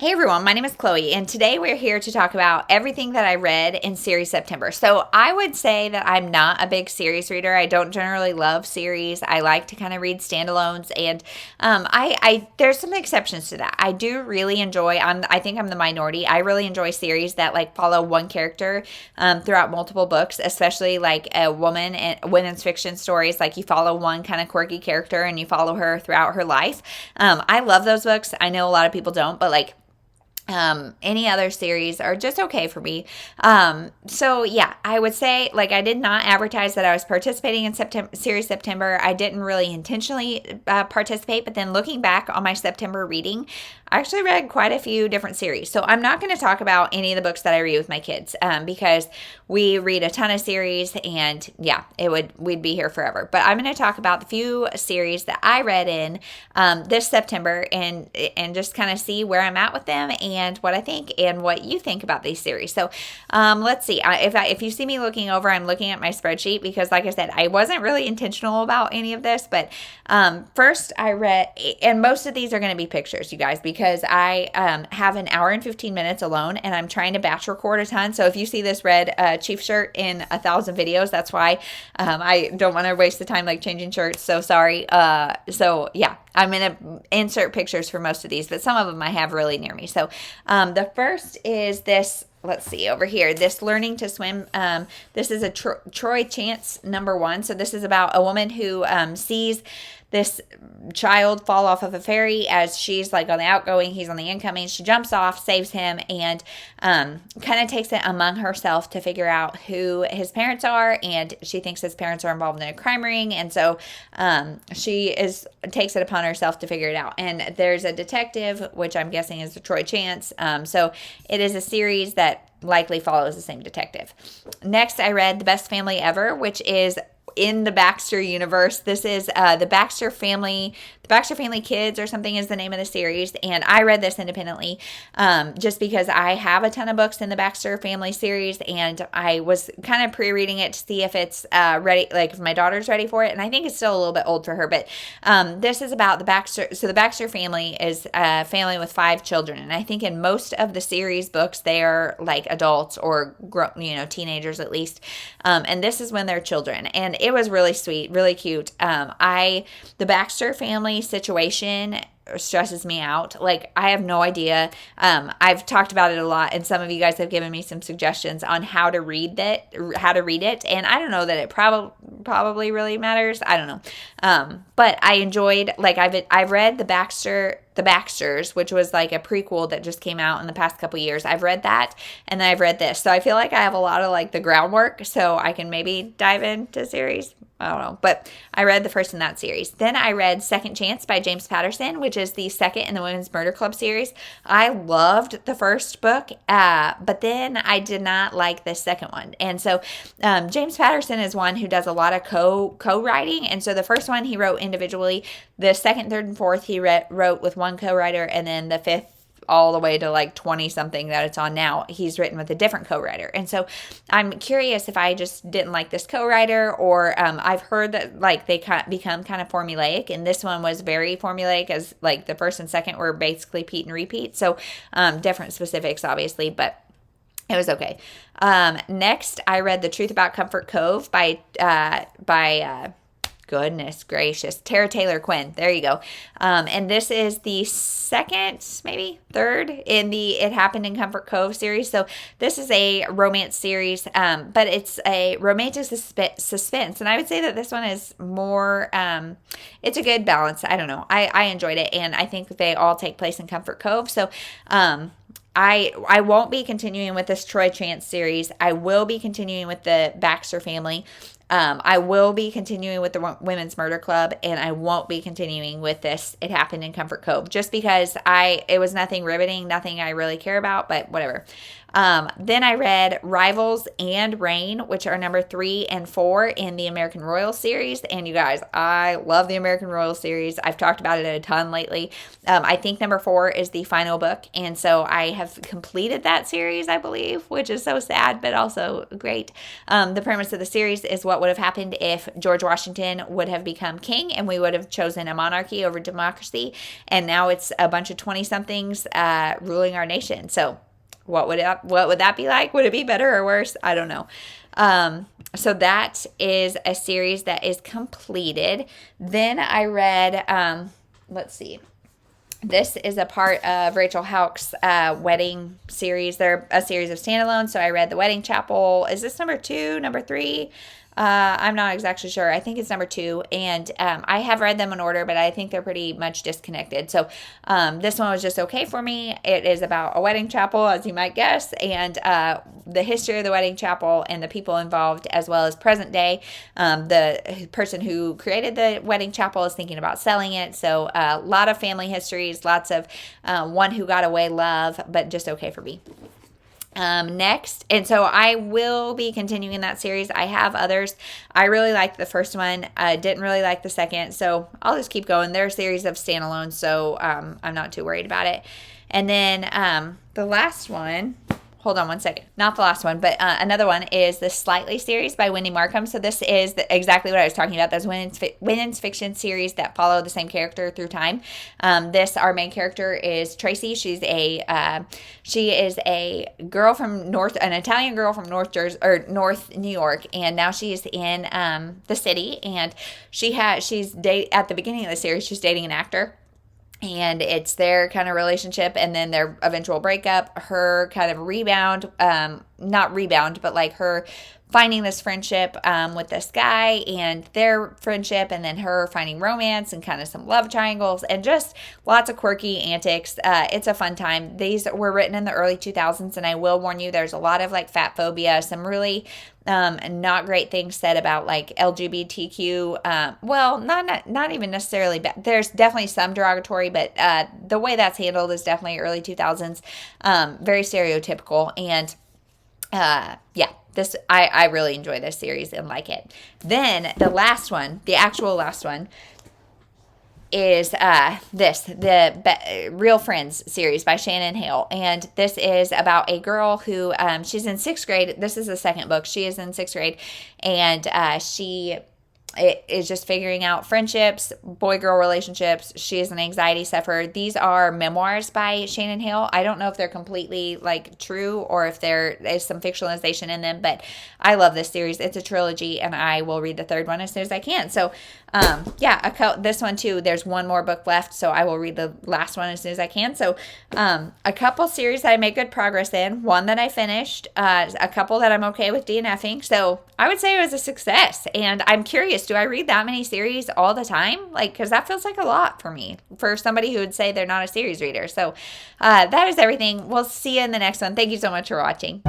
Hey everyone, my name is Chloe, and today we're here to talk about everything that I read in series September. So I would say that I'm not a big series reader. I don't generally love series. I like to kind of read standalones, and I there's some exceptions to that. I do really enjoy. I think I'm the minority. I really enjoy series that like follow one character throughout multiple books, especially like a woman and women's fiction stories. Like you follow one kind of quirky character and you follow her throughout her life. I love those books. I know a lot of people don't, but like. Any other series are just okay for me. So yeah, I would say like I did not advertise that I was participating in series September. I didn't really intentionally participate, but then looking back on my September reading, I actually read quite a few different series. So I'm not going to talk about any of the books that I read with my kids because we read a ton of series and yeah, we'd be here forever. But I'm going to talk about the few series that I read in this September and just kind of see where I'm at with them and what I think and what you think about these series. So let's see. If you see me looking over, I'm looking at my spreadsheet because like I said, I wasn't really intentional about any of this. But first I read, and most of these are going to be pictures, you guys, because I have an hour and 15 minutes alone and I'm trying to batch record a ton. So if you see this red Chief shirt in 1,000 videos, that's why I don't want to waste the time like changing shirts. So sorry. So yeah, I'm going to insert pictures for most of these, but some of them I have really near me. So the first is this. Let's see over here. This learning to swim. This is a Troy Chance #1. So this is about a woman who sees this child fall off of a ferry as she's like on the outgoing, he's on the incoming. She jumps off, saves him, and kind of takes it among herself to figure out who his parents are. And she thinks his parents are involved in a crime ring, and so she takes it upon herself to figure it out. And there's a detective, which I'm guessing is the Troy Chance. So it is a series that likely follows the same detective. Next, I read The Best Family Ever, which is in the Baxter universe. This is the Baxter Family Kids or something is the name of the series, and I read this independently just because I have a ton of books in the Baxter Family series, and I was kind of pre-reading it to see if it's ready, like if my daughter's ready for it, and I think it's still a little bit old for her, but this is about the Baxter. So the Baxter family is a family with 5 children, and I think in most of the series books they are like adults or teenagers at least, and this is when they're children, and it was really sweet, really cute. The Baxter family situation stresses me out. Like, I have no idea. I've talked about it a lot, and some of you guys have given me some suggestions on how to read it, and I don't know that it probably really matters. I don't know. But I enjoyed, like, I've read The Baxters, which was like a prequel that just came out in the past couple years. I've read that, and then I've read this. So I feel like I have a lot of like the groundwork, so I can maybe dive into series. I don't know, but I read the first in that series. Then I read Second Chance by James Patterson, which is the second in the Women's Murder Club series. I loved the first book, but then I did not like the second one. And so James Patterson is one who does a lot of co-writing. And so the first one he wrote individually. The second, third, and fourth he wrote with one co-writer, and then the fifth all the way to like 20 something that it's on now, he's written with a different co-writer. And so I'm curious if I just didn't like this co-writer, or I've heard that like they become kind of formulaic, and this one was very formulaic, as like the first and second were basically Pete and repeat. So different specifics obviously, but it was okay. Next, I read The Truth About Comfort Cove by goodness gracious, Tara Taylor Quinn. There you go. And this is the second, maybe third in the It Happened in Comfort Cove series. So this is a romance series, but it's a romantic suspense. And I would say that this one is more, it's a good balance. I don't know. I enjoyed it, and I think they all take place in Comfort Cove. So, I won't be continuing with this Troy Chance series. I will be continuing with the Baxter family. I will be continuing with the Women's Murder Club, and I won't be continuing with this It Happened in Comfort Cove, just because it was nothing riveting, nothing I really care about, but whatever. Then I read Rivals and Reign, which are number 3 and 4 in the American Royal series. And you guys, I love the American Royal series. I've talked about it a ton lately. I think number 4 is the final book. And so I have completed that series, I believe, which is so sad, but also great. The premise of the series is what would have happened if George Washington would have become king and we would have chosen a monarchy over democracy. And now it's a bunch of 20-somethings ruling our nation. So what would that be like? Would it be better or worse? I don't know. So that is a series that is completed. Then I read, let's see. This is a part of Rachel Hauck's wedding series. They're a series of standalones. So I read The Wedding Chapel. Is this number 2, number 3? I'm not exactly sure. I think it's number 2. And I have read them in order, but I think they're pretty much disconnected. So this one was just okay for me. It is about a wedding chapel, as you might guess, and the history of the wedding chapel and the people involved, as well as present day. The person who created the wedding chapel is thinking about selling it. So a lot of family histories, lots of one who got away love, but just okay for me. Next, and so I will be continuing that series. I have others. I really liked the first one. I didn't really like the second, so I'll just keep going. They're a series of standalones, so I'm not too worried about it. And then the last one, hold on one second. Not the last one, but another one is the Slightly series by Wendy Markham. So this is exactly what I was talking about. Those women's fiction series that follow the same character through time. Our main character is Tracy. She is a girl from an Italian girl from North New York, and now she is in the city. And at the beginning of the series, she's dating an actor. And it's their kind of relationship and then their eventual breakup, her kind of not rebound, but like her finding this friendship with this guy and their friendship, and then her finding romance and kind of some love triangles and just lots of quirky antics. It's a fun time. These were written in the early 2000s, and I will warn you, there's a lot of like fat phobia, some really not great things said about like LGBTQ. Well, not even necessarily bad. There's definitely some derogatory, but the way that's handled is definitely early 2000s. Very stereotypical, and I really enjoy this series and like it. Then the actual last one is the Real Friends series by Shannon and Hale. And this is about a girl who, she's in 6th grade. This is the second book. She is in 6th grade, and she is just figuring out friendships, boy-girl relationships. She is an anxiety sufferer. These are memoirs by Shannon Hale. I don't know if they're completely like true or if there is some fictionalization in them, but I love this series. It's a trilogy, and I will read the third one as soon as I can. So this one too, there's one more book left, so I will read the last one as soon as I can. So a couple series that I made good progress in, one that I finished, a couple that I'm okay with DNFing. So I would say it was a success, and I'm curious, do I read that many series all the time? Like, because that feels like a lot for me, for somebody who would say they're not a series reader. So that is everything. We'll see you in the next one. Thank you so much for watching.